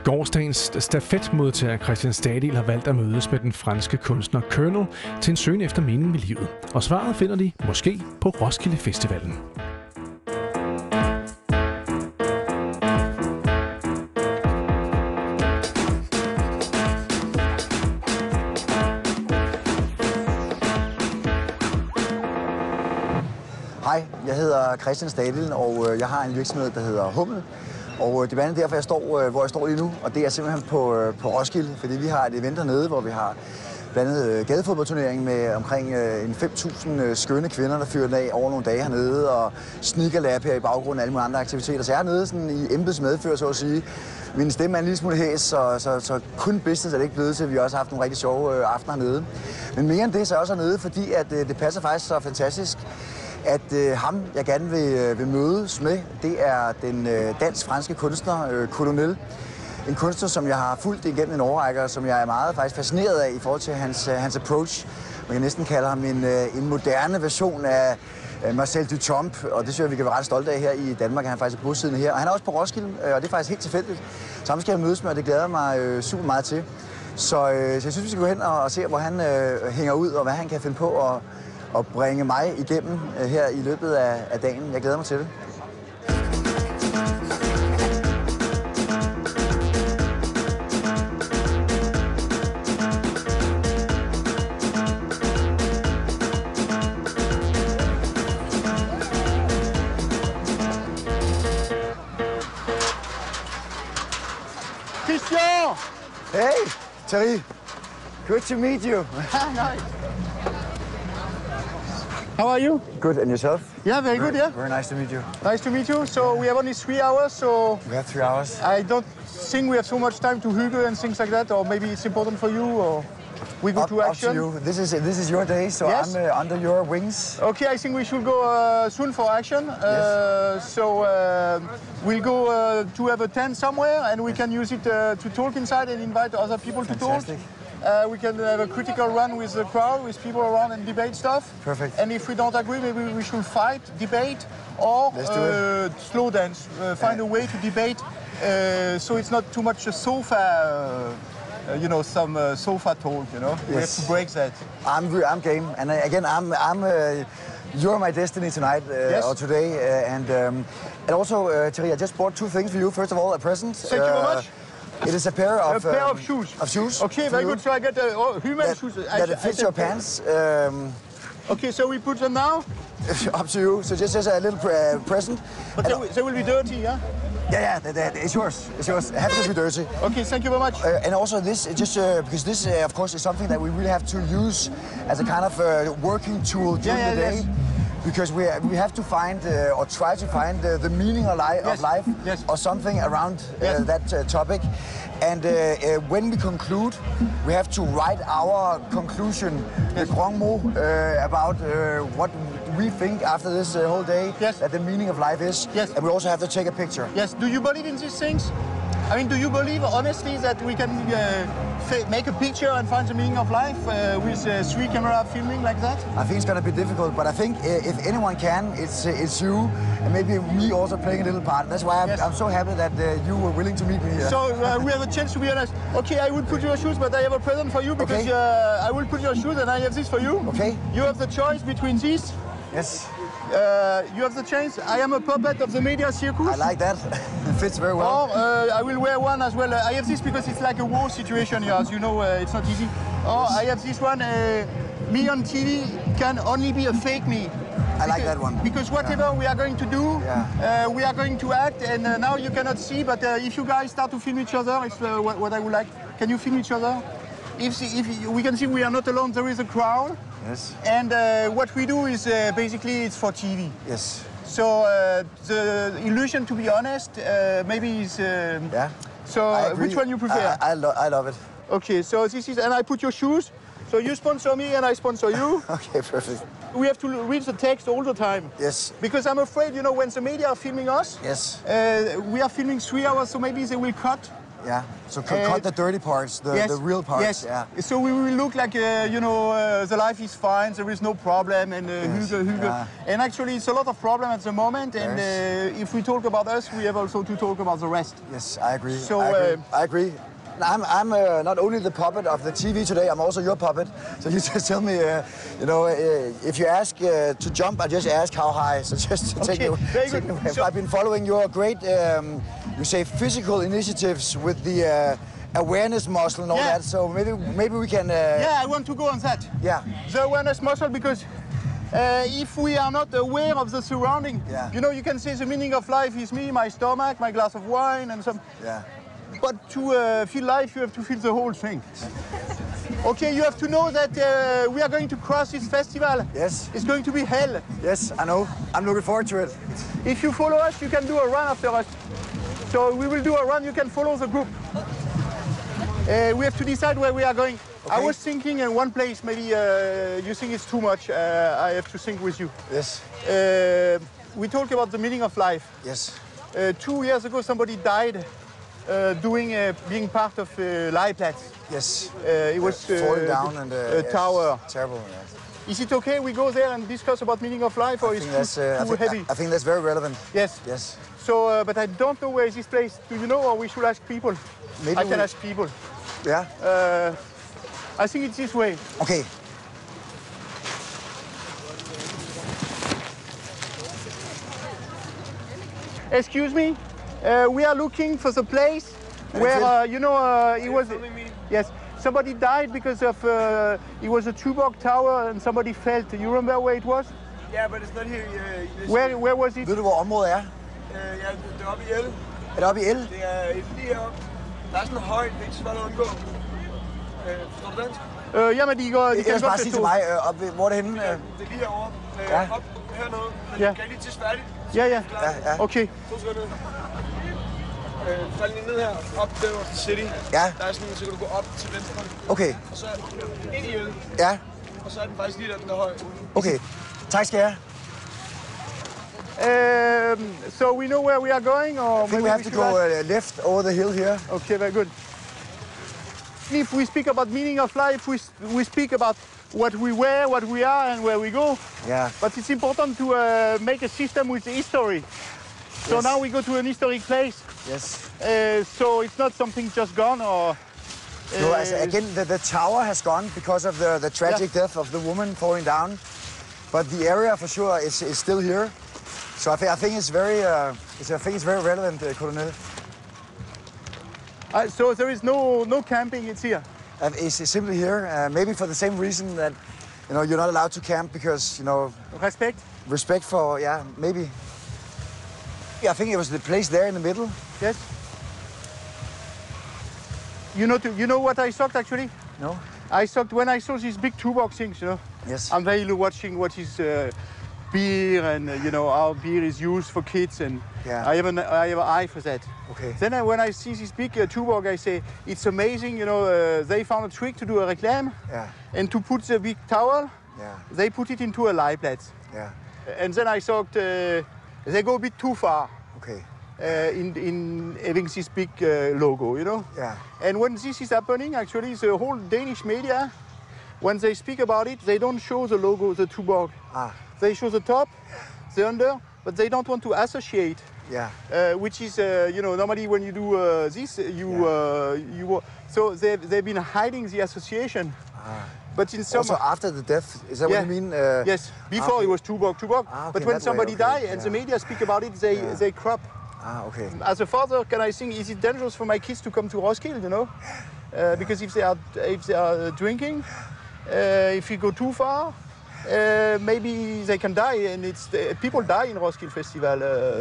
Gårsdagens stafetmodtager Christian Stadil har valgt at mødes med den franske kunstner Colonel til en søgen efter meningen med livet. Og svaret finder de måske på Roskilde Festivalen. Hej, jeg hedder Christian Stadil, og jeg har en virksomhed, der hedder Hummel. Og det er blandt andet derfor, hvor jeg står lige nu, og det er simpelthen på Roskilde, fordi vi har et event dernede, hvor vi har blandt andet gadefodboldturnering med omkring 5.000 skønne kvinder, der fyrer den af over nogle dage hernede, og sneakerlab her i baggrunden og alle mulige andre aktiviteter. Så jeg er nede sådan i embeds medfør, så at sige. Min stemme er en lille smule hæs, så kun business er det ikke blevet til. Vi har også haft nogle rigtig sjove aftener hernede. Men mere end det, så er jeg også hernede, fordi at, det passer faktisk så fantastisk, at ham, jeg gerne vil mødes med, det er den dansk-franske kunstner, Colonel. En kunstner, som jeg har fulgt igennem en årrække, og som jeg er meget faktisk fascineret af i forhold til hans approach. Man kan næsten kalde ham en moderne version af Marcel Duchamp, og det synes jeg, vi kan være ret stolte af her i Danmark. Han er faktisk bosiddende her, og han er også på Roskilde, og det er faktisk helt tilfældigt. Så ham skal jeg mødes med, og det glæder mig super meget til. Så jeg synes, vi skal gå hen og se, hvor han hænger ud, og hvad han kan finde på at bringe mig igennem her i løbet af dagen. Jeg glæder mig til det. Christian! Hey, Thierry. Good to meet you. Nice. How are you? Good, and yourself? Yeah, very good, yeah. Very nice to meet you. Nice to meet you. So we have only 3 hours, so... We have 3 hours. I don't think we have so much time to hygge and things like that, or maybe it's important for you, or we go to action. Up to you. This is your day, so yes. I'm under your wings. Okay, I think we should go soon for action. Yes. So we'll go to have a tent somewhere, and we can use it to talk inside and invite other people to talk. We can have a critical run with the crowd, with people around and debate stuff. Perfect. And if we don't agree, maybe we should fight, debate, or slow dance. Find a way to debate, so it's not too much a sofa, some sofa talk. You know, we have to break that. I'm game, and again, you're my destiny tonight or today, and also Thierry, I just bought 2 things for you. First of all, a present. Thank you very much. It is a pair of shoes. Of shoes. Okay, very good. So I get human shoes. That fits your pants. Okay, so we put them now. Up to you. So just as a little present. But they will be dirty, yeah? Yeah, it's yours. It's yours. It has to be dirty. Okay, thank you very much. And also this, because this, of course, is something that we really have to use as a kind of working tool during the day. Yes. Because we have to find or try to find the meaning of life or something around that topic. And when we conclude, we have to write our conclusion, the grand mot, about what we think after this whole day that the meaning of life is. Yes. And we also have to take a picture. Yes. Do you believe in these things? I mean, do you believe honestly that we can make a picture and find the meaning of life with 3 camera filming like that? I think it's going to be difficult, but I think if anyone can, it's you, and maybe me also playing a little part. That's why I'm so happy that you were willing to meet me here. So we have a chance to be honest. Okay, I will put your shoes, but I have a present for you because I will put your shoes and I have this for you. Okay. You have the choice between these. Yes. You have the chance. I am a puppet of the media circus. I like that. It fits very well. Or I will wear one as well. I have this because it's like a war situation here. As you know, it's not easy. Or I have this one. Me on TV can only be a fake me. I like that one. Because whatever we are going to do, we are going to act. And now you cannot see, but if you guys start to film each other, it's what I would like. Can you film each other? If we can see we are not alone, there is a crowd. Yes. And what we do is basically it's for TV. Yes. So the illusion, to be honest, maybe is. So which one you prefer? I love it. Okay, so this is, and I put your shoes. So you sponsor me and I sponsor you. Okay, perfect. We have to read the text all the time. Yes. Because I'm afraid, when the media are filming us. Yes. We are filming 3 hours, so maybe they will cut Yeah. So cut the dirty parts, the real parts. Yes. Yeah. So we will look like the life is fine, there is no problem, and Hugo. Yeah. And actually, it's a lot of problem at the moment. And if we talk about us, we have also to talk about the rest. Yes, I agree. So I agree. I'm not only the puppet of the TV today, I'm also your puppet. So you just tell me, if you ask to jump, I just ask how high. So just to take it. So I've been following your great, you say, physical initiatives with the awareness muscle and all that. So maybe we can. Yeah, I want to go on that. Yeah. The awareness muscle, because if we are not aware of the surrounding, you can say the meaning of life is me, my stomach, my glass of wine, and some. Yeah. But to feel life, you have to feel the whole thing. Okay, you have to know that we are going to cross this festival. Yes. It's going to be hell. Yes, I know. I'm looking forward to it. If you follow us, you can do a run after us. So we will do a run, you can follow the group. We have to decide where we are going. Okay. I was thinking in one place, maybe you think it's too much. I have to think with you. Yes. We talk about the meaning of life. Yes. 2 years ago, somebody died being part of Leiplatz. Yes. It was falling down and a tower. Terrible. Yes. Is it okay we go there and discuss about meaning of life, or is it too heavy? I think that's very relevant. Yes. Yes. So, but I don't know where is this place. Do you know, or we should ask people? Maybe I can ask people. Yeah. I think it's this way. Okay. Excuse me. We are looking for the place where it was. Yes, somebody died because of it was a Tuborg tower and somebody fell. You remember where it was? Yeah, but it's not here. Where was it? Ved du, hvor området er? Ja, det er oppe i El. Er det oppe i El? Det er lige heroppe. Der er sådan højt, det er ikke så svært at undgå. Forstår du dansk? Jamen, de går... Ellers bare sige til mig, hvor er det henne? Det er lige herovre. Op hernede. Men kan I lige tisse færdigt? Ja. Okay. 2 sekunder. Fald lige ned her, op der over City. Ja. Der er sådan, så kan du gå op til venstre. Okay. Og så ind i El. Ja. Og så er den faktisk lige der, den er høj. Okay. Tak skal jeg. So we know where we are going, or I think we have to go left over the hill here. Okay, very good. If we speak about meaning of life, we speak about what we wear, what we are, and where we go. Yeah. But it's important to make a system with the history. So yes. Now we go to an historic place. Yes. So it's not something just gone, or... No, again, the tower has gone because of the tragic death of the woman falling down. But the area, for sure, is still here. So I think it's very, relevant, Colonel. So there is no camping. It's here. It's simply here. Maybe for the same reason that you're not allowed to camp because respect for maybe. Yeah, I think it was the place there in the middle. Yes. You know what I sucked actually? No. I sucked when I saw these big Tuborg things. Yes. I'm really watching what is. Beer and how beer is used for kids, and I have an eye for that. Okay. Then when I see this big Tuborg, I say it's amazing. They found a trick to do a reclam, and to put the big towel, they put it into a Leiplatz. Yeah. And then I thought they go a bit too far. Okay. In having this big logo, Yeah. And when this is happening, actually, the whole Danish media, when they speak about it, they don't show the logo, the Tuborg. They show the top, the under, but they don't want to associate. Yeah. Which is, normally when you do this, so they've been hiding the association. But in some... Also after the death, is that what you mean? Yes, before it was Tuborg. Okay, But when somebody dies and the media speak about it, they crop. Okay. As a father, can I think, is it dangerous for my kids to come to Roskilde, Because if they are drinking, if you go too far, maybe they can die, and people die in Roskilde Festival.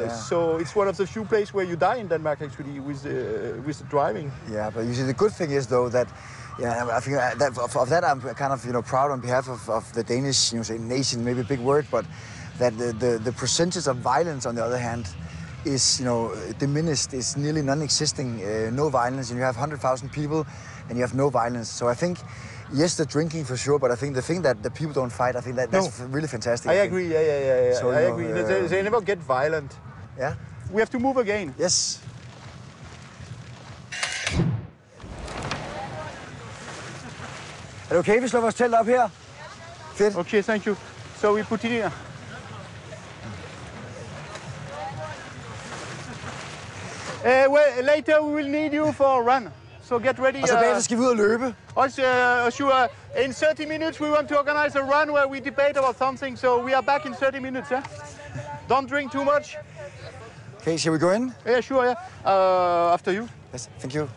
So it's one of the few places where you die in Denmark actually with the driving. Yeah, but you see, the good thing is though that, I think that of that I'm kind of proud on behalf of the Danish nation, maybe a big word, but that the percentage of violence on the other hand is diminished, is nearly non-existing. No violence, and you have 100,000 people, and you have no violence. So I think. Yes, the drinking for sure, but I think the thing that the people don't fight, I think that's really fantastic. I agree, yeah. So, I agree. They never get violent. Yeah? We have to move again. Yes. Er det okay, vi slår vores telt op her? Fedt. Okay, thank you. So we put it here. Well, later we will need you for a run. So get ready. Og så bagefter skal vi ud og løbe. Sure. In 30 minutes we want to organize a run where we debate about something. So we are back in 30 minutes. Yeah? Don't drink too much. Okay, shall we go in? Yeah, sure. Yeah. After you. Yes, thank you.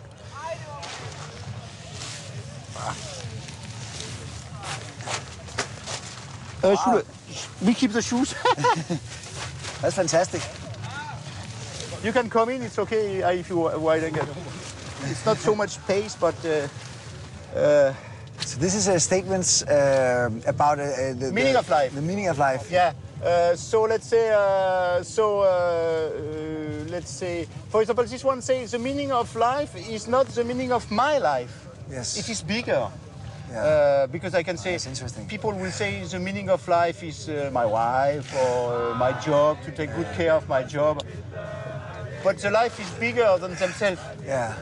We keep the shoes. That's fantastic. You can come in. It's okay if you wide and get. It's not so much pace, but. So this is a statement about the meaning of life. The meaning of life. Yeah. So let's say. Let's say. For example, this one says the meaning of life is not the meaning of my life. Yes. It is bigger. Yeah. Because I can say, interesting. People will say the meaning of life is my wife or my job, to take good care of my job. But the life is bigger than themselves. Yeah,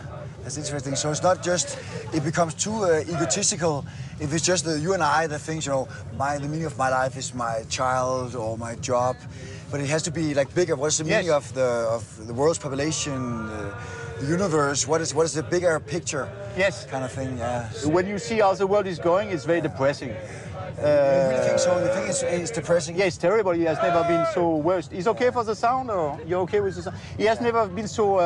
that's interesting. So it's not just, it becomes too egotistical if it's just you and I that thinks, the meaning of my life is my child or my job. But it has to be like bigger. What's the meaning of the world's population? The universe, what is the bigger picture? Yes. Kind of thing, yeah. When you see how the world is going, it's very depressing. You really think so? You think it's depressing? Yeah, it's terrible. He has never been so worst. Is okay for the sound, or you're okay with the sound? He has never been so,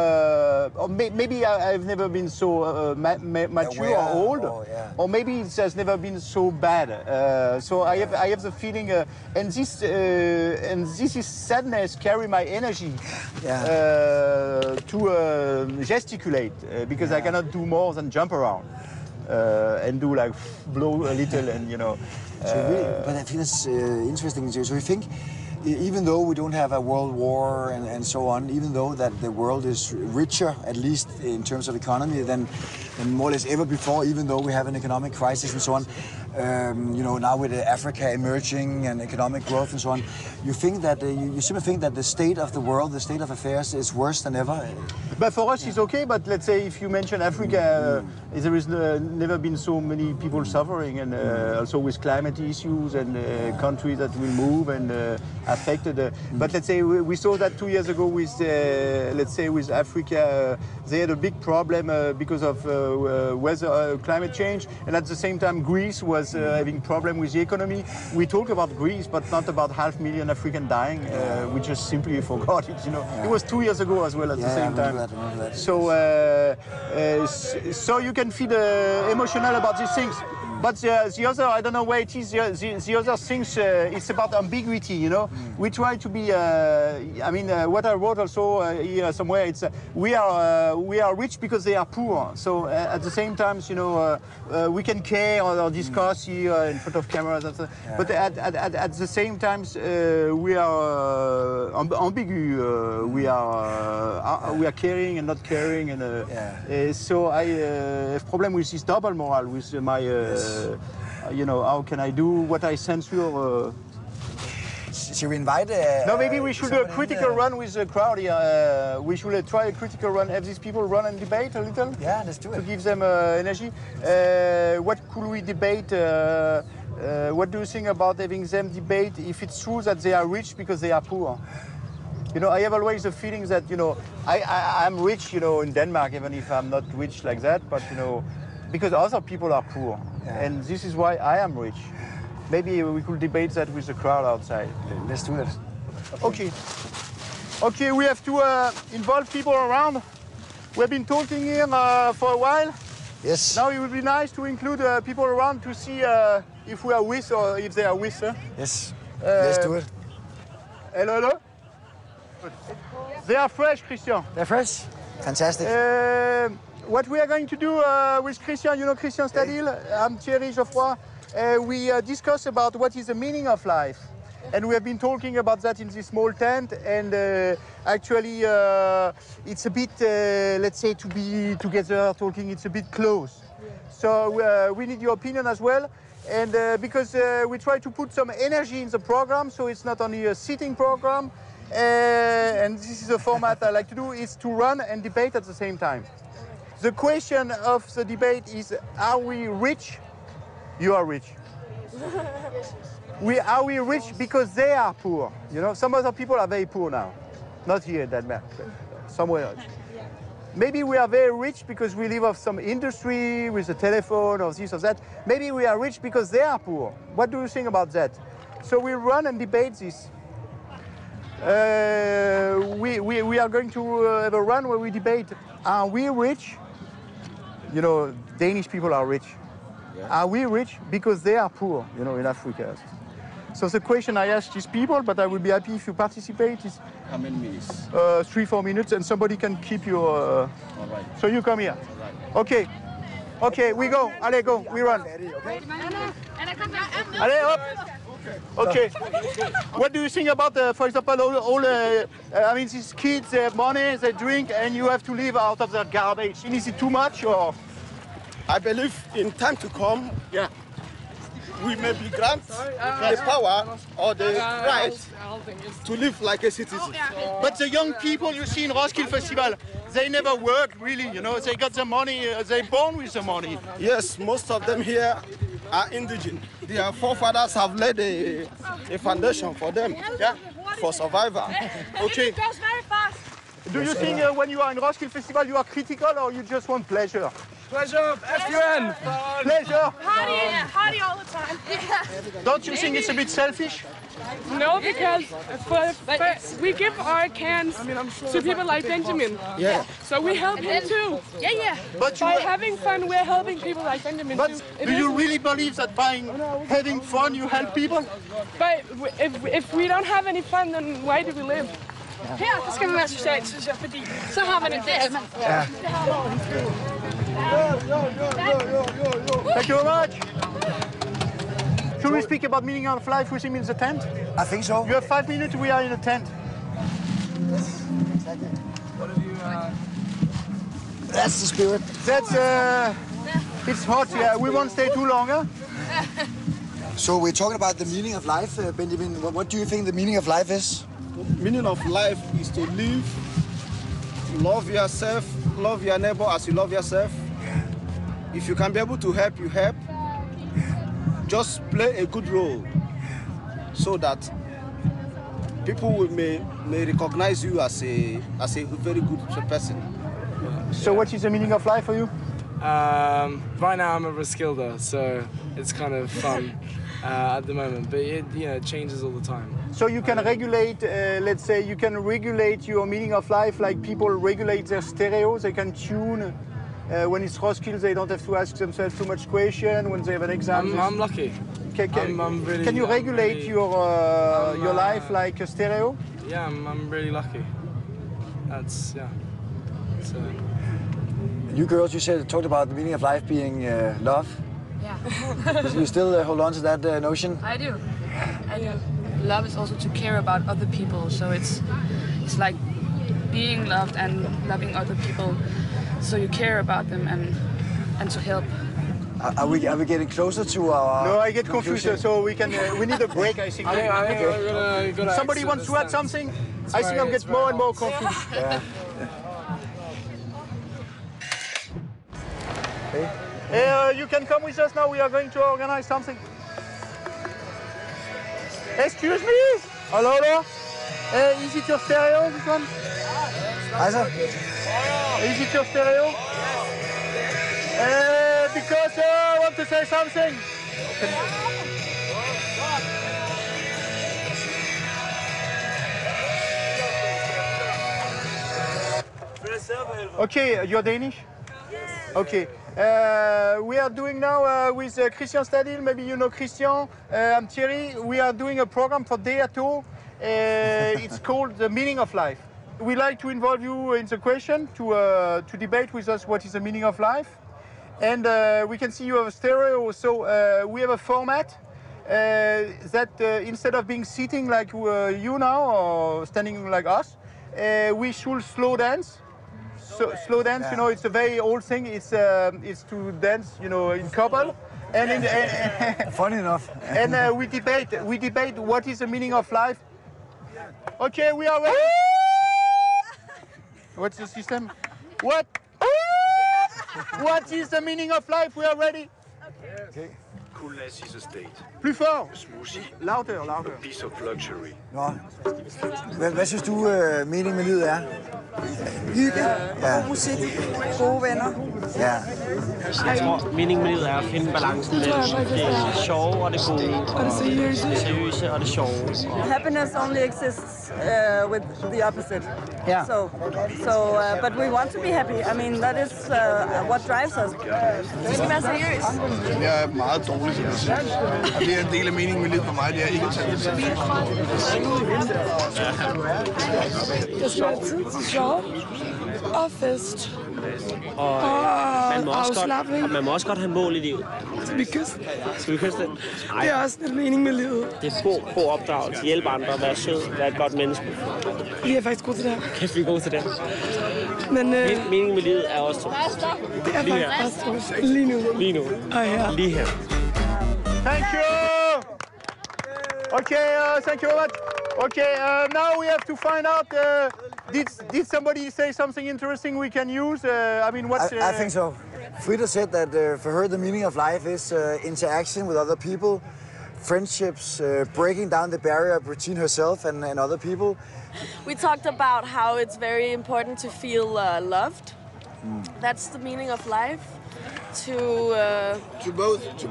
or maybe I've never been so mature or old, or maybe it has never been so bad. So I have the feeling, and this is sadness carry my energy to gesticulate because I cannot do more than jump around and do like blow a little and but I feel it's interesting. So you think, even though we don't have a world war and so on, even though that the world is richer, at least in terms of economy, than more or less ever before, even though we have an economic crisis and so on, now with Africa emerging and economic growth and so on, you think that you simply think that the state of the world, the state of affairs, is worse than ever? But for us, it's okay. But let's say if you mention Africa, there is never been so many people suffering, and also with climate issues and countries that will move and affected. But let's say we saw that 2 years ago with, let's say, with Africa, they had a big problem because of weather, climate change, and at the same time, Greece was having problem with the economy. We talked about Greece, but not about 500,000 Africans dying. We just simply forgot it. It was 2 years ago as well at the same time. That. So you can feel emotional about these things. But the other, I don't know where it is, the other things, it's about ambiguity, We try to be, what I wrote also here somewhere, it's we are rich because they are poor. So at the same time, we can care or discuss here in front of cameras, and so, but at the same time, we are ambigu. We are caring and not caring, and so I have problem with this double moral with my. How can I do what I censure? Should we invite? No, maybe we should do a critical run with the crowd here. We should try a critical run. Have these people run and debate a little? Yeah, let's do it. To give them energy. What could we debate? What do you think about having them debate if it's true that they are rich because they are poor? I have always the feeling that I'm rich, in Denmark, even if I'm not rich like that, but because other people are poor, and this is why I am rich. Maybe we could debate that with the crowd outside. Let's do it. Okay, we have to involve people around. We've been talking here for a while. Yes. Now it would be nice to include people around to see if we are with or if they are with. Yes. Let's do it. Hello. They are fresh, Christian. They're fresh? Fantastic. What we are going to do with Christian, Christian Stadil, I'm Thierry, Geoffroy, we discuss about what is the meaning of life. And we have been talking about that in this small tent, and actually it's a bit, let's say, to be together talking, it's a bit close. So we need your opinion as well. And because we try to put some energy in the program, so it's not only a sitting program, and this is a format I like to do, is to run and debate at the same time. The question of the debate is, are we rich? You are rich. Are we rich because they are poor? You know, some other people are very poor now. Not here in Denmark, but somewhere else. Maybe we are very rich because we live off some industry with a telephone or this or that. Maybe we are rich because they are poor. What do you think about that? So we run and debate this. We are going to have a run where we debate, are we rich? You know, Danish people are rich. Yeah. Are we rich because they are poor, you know, in Africa? So the question I ask these people, but I will be happy if you participate, is... How many minutes? 3-4 minutes, and somebody can keep your... All right. So you come here. All right. Okay. Okay, we go. Allez, go. We run. Allez, hop. Okay. What do you think about, for example, I mean, these kids, they have money, they drink, and you have to live out of their garbage. Is it too much, or...? I believe in time to come, yeah, we may be granted the power or the right to live like a citizen. But the young people you see in Roskilde Festival, they never work really, you know, they got the money, they're born with the money. Yes, most of them here are indigenous. Their forefathers have laid a foundation for them, yeah, for survival. Okay. It goes very fast. Do you think when you are in Roskilde Festival you are critical or you just want pleasure? Pleasure, FUN! Pleasure! Party all the time. Don't you think it's a bit selfish? No, because we give our cans to people like Benjamin. Yeah. So we help him too. Yeah. But by having fun, we're helping people like Benjamin too. But do you really believe that by having fun you help people? But if we don't have any fun, then why do we live? Her, der skal man være social, synes jeg, fordi så har man en del. Ja. Thank you very much. Should we speak about meaning of life with him in the tent? I think so. You have 5 minutes, we are in a tent. Exactly. That's the spirit. That's, it's hot, yeah. We won't stay too long, huh? So we're talking about the meaning of life, Benjamin. What do you think the meaning of life is? The meaning of life is to live, love yourself, love your neighbor as you love yourself. If you can be able to help, you help. Just play a good role so that people may recognize you as a very good person. So what is the meaning of life for you? Right now I'm a Roskilde, so it's kind of fun at the moment, but it changes all the time. So you can regulate, let's say, you can regulate your meaning of life like people regulate their stereo. They can tune. When it's Roskilde, they don't have to ask themselves too much questions when they have an exam. I'm lucky. I'm really, can you regulate your life like a stereo? Yeah, I'm really lucky. That's, yeah. So. You girls, you talked about the meaning of life being love. Yeah. You still hold on to that notion? I do. Love is also to care about other people, so it's like being loved and loving other people, so you care about them and to help. Are we getting closer to our? No, I get confused. So we need a break. I think. I think somebody wants to add something. I think I'm getting more and more confused. Yeah. Hey, you can come with us now. We are going to organize something. Excuse me? Hello? Is it your stereo, this one? Hi, sir. Is it your stereo? Because I want to say something. Okay, you're Danish? Okay. We are doing now with Christian Stadil. Maybe you know Christian. I'm Thierry. We are doing a program for DR2. It's called The Meaning of Life. We like to involve you in the question to debate with us what is the meaning of life. And we can see you have a stereo. So we have a format that instead of being sitting like you now or standing like us, we should slow dance. So, slow dance, you know, it's a very old thing. It's to dance, you know, in couple. And funny enough. And we debate what is the meaning of life. Okay, we are ready. What's the system? What is the meaning of life? We are ready. Okay. Coolness is a state. Plus fort. Smoothie. Louder, louder. A piece of luxury. Nå. Hvad synes du, meningen med livet er? Hygge, god musik, gode venner. Ja. Jeg tror, meningen med livet er at finde balancen mellem det sjove og det gode. Og det seriøse og det sjove. Happiness only exists with the opposite. Yeah. But we want to be happy. I mean, that is what drives us. Vi skal være seriøse. Jeg er meget dårlig til det. Og det er en del af meningen med livet for mig, det er ikke at tage det til. Der skal være tid til sjov og fest. Og man må også godt have mål i livet. Skal vi kysse? Skal vi kysse det? Det er også en mening med livet. Det er god opdragelse. Hjælpe andre, være sød, være et godt menneske. Vi er faktisk gode til det her. Kæft, vi er gode til det. Men meningen med livet er også to. Det er faktisk også lige nu. Lige nu. Og her. Lige her. Thank you. Okay, thank you very much. Okay, now we have to find out. Did somebody say something interesting we can use? I mean, what's? I think so. Frida said that for her the meaning of life is interaction with other people, friendships, breaking down the barrier between herself and other people. We talked about how it's very important to feel loved. That's the meaning of life. To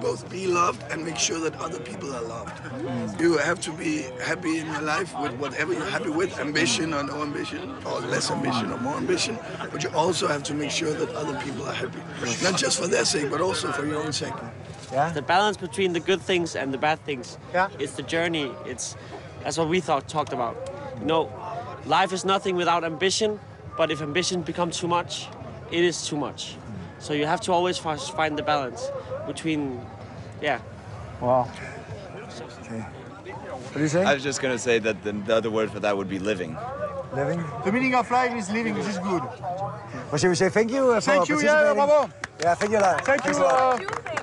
both be loved and make sure that other people are loved. You have to be happy in your life with whatever you're happy with, ambition or no ambition, or less ambition or more ambition, but you also have to make sure that other people are happy. Not just for their sake, but also for your own sake. Yeah. The balance between the good things and the bad things. Yeah. It's the journey. That's what we talked about. You know, life is nothing without ambition, but if ambition becomes too much, it is too much. So you have to always find the balance between, yeah. Wow. Okay. What do you say? I was just going to say that the other word for that would be living. Living? The meaning of life is living, which is good. Well, shall we say thank you for participating? Yeah, bravo. Yeah, thank you. Thank you.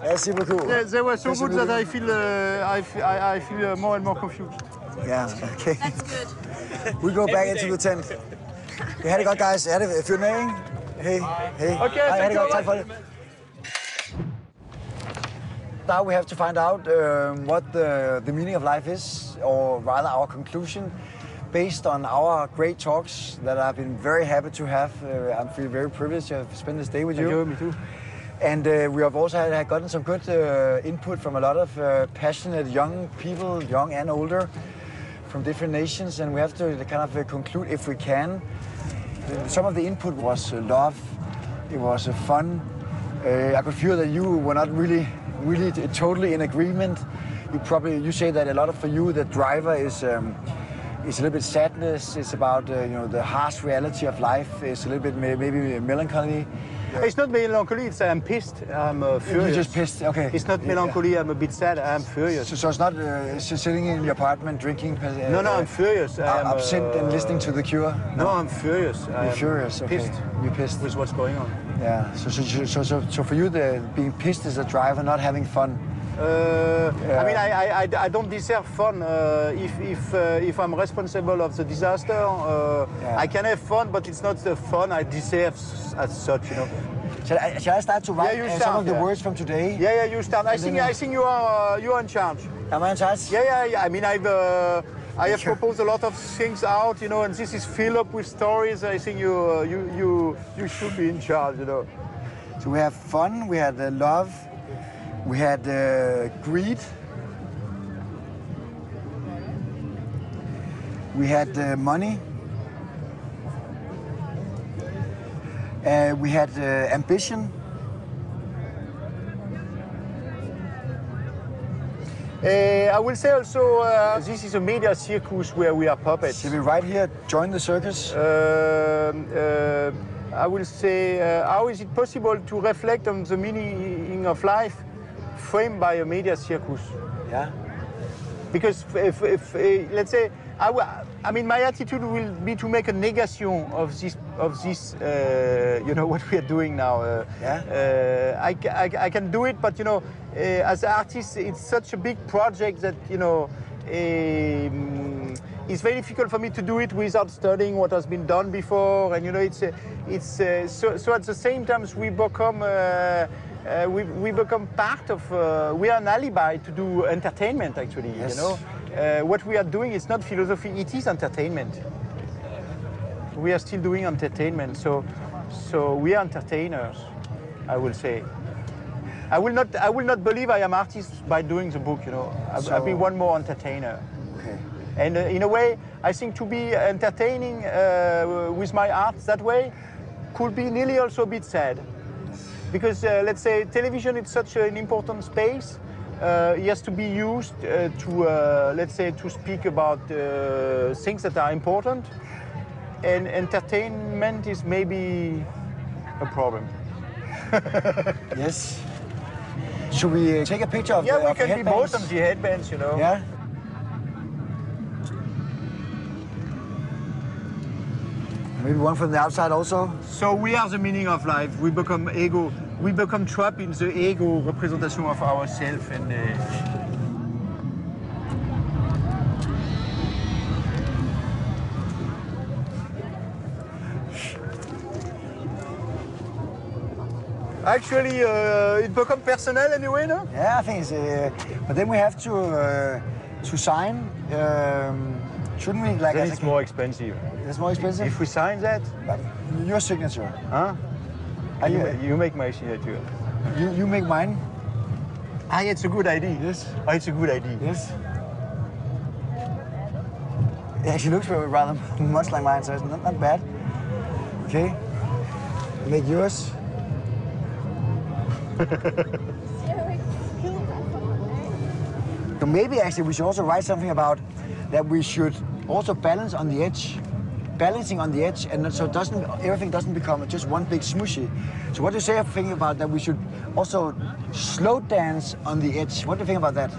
Merci beaucoup. They were so good that I feel more and more confused. Yeah, okay. That's good. We go back into the tent. Okay, have det godt, guys. Er det fyret med, ikke? Hey. Okay, thank you. Tak for det. Now we have to find out what the meaning of life is, or rather our conclusion, based on our great talks that I've been very happy to have. I feel very privileged to have spent this day with you. Me too. And we have also gotten some good input from a lot of passionate young people, young and older, from different nations, and we have to kind of conclude, if we can. Some of the input was love, it was fun. I could feel that you were not really totally in agreement. You say that a lot for you the driver is a little bit sadness. It's about the harsh reality of life. It's a little bit maybe melancholy. It's not melancholy. It's I'm pissed. I'm furious. You're just pissed. Okay. It's not melancholy. I'm a bit sad. I'm furious. So it's not sitting in your apartment drinking. No, I'm furious. I'm absent and listening to The Cure. No, I'm furious. You're furious. Okay. Pissed. You're pissed with what's going on. Yeah. So for you, being pissed is a driver, not having fun. I mean, I don't deserve fun. If I'm responsible of the disaster, I can have fun, but it's not the fun I deserve as such, you know. Shall I start to write some of the words from today? Yeah, you start. I think you are in charge. Am I in charge? Yeah. I mean, I have proposed a lot of things out, you know, and this is filled up with stories. I think you should be in charge, you know. So we have fun. We had love. We had greed. We had money. We had ambition. I will say also, this is a media circus where we are puppets. Should we right here join the circus? I will say, how is it possible to reflect on the meaning of life framed by a media circus? Yeah. Because if let's say, I mean, my attitude will be to make a negation of this, you know, what we are doing now. I can do it, but you know, as artists, it's such a big project that you know, it's very difficult for me to do it without studying what has been done before, and you know, so at the same time we become we become part of we are an alibi to do entertainment actually. Yes. You know, what we are doing is not philosophy; it is entertainment. We are still doing entertainment, so we are entertainers, I will say. I will not believe I am artist by doing the book. You know, I'll be one more entertainer. Okay. And in a way, I think to be entertaining with my art that way could be nearly also a bit sad. Because let's say television is such an important space. It has to be used to, let's say, to speak about things that are important. And entertainment is maybe a problem. Yes. Should we take a picture of the headbands? Yeah, we can be both of the headbands, you know. Yeah. Maybe one from the outside also? So we are the meaning of life. We become ego. We become trapped in the ego representation of ourselves. And actually, it becomes personal anyway, no? Yeah, I think it's. But then we have to sign. Shouldn't we? Like, then it's more expensive. It's more expensive? If we sign that? Your signature. Huh? You make my signature. You make mine? Ah, it's a good idea. Yes. Oh, it's a good idea. Yes. It actually looks rather much like mine, so it's not bad. Okay. Make yours. So maybe actually we should also write something about that we should also balance on the edge. Balancing on the edge, and so everything doesn't become just one big smooshy. So what do you say thinking about that we should also slow dance on the edge? What do you think about that?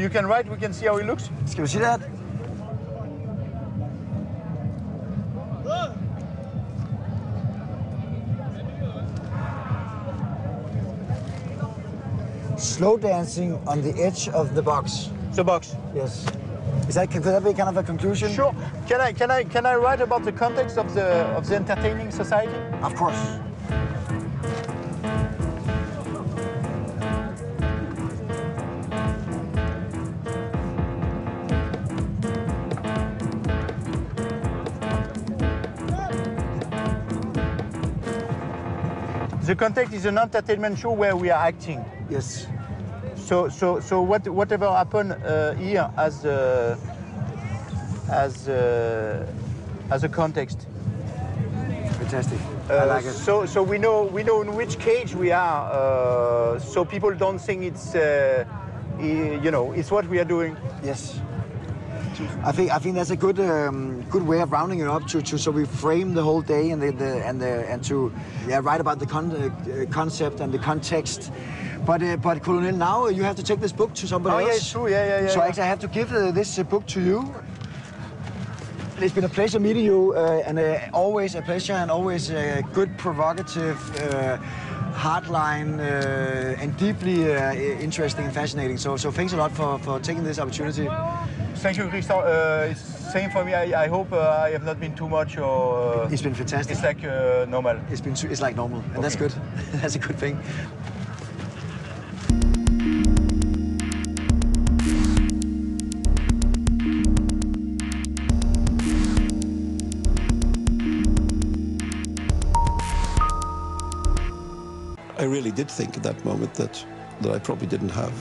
You can write, we can see how it looks. Can we see that? Slow dancing on the edge of the box. The box. Yes. Could that be kind of a conclusion? Sure. Can I write about the context of the entertaining society? Of course. The context is an entertainment show where we are acting. Yes. So whatever happened here as a context. Fantastic. I like it. So we know in which cage we are. So people don't think it's you know, it's what we are doing. Yes. I think that's a good way of rounding it up so we frame the whole day and to write about the concept and the context. But Colonel, now you have to take this book to somebody else. Oh yeah, it's true. Yeah. So actually I have to give this book to you. It's been a pleasure meeting you, and always a pleasure, and always good, provocative, hardline, and deeply interesting and fascinating. So thanks a lot for taking this opportunity. Thank you, Christian. It's same for me. I hope I have not been too much. Or it's been fantastic. It's like normal. It's like normal, and that's good. That's a good thing. I really did think at that moment that I probably didn't have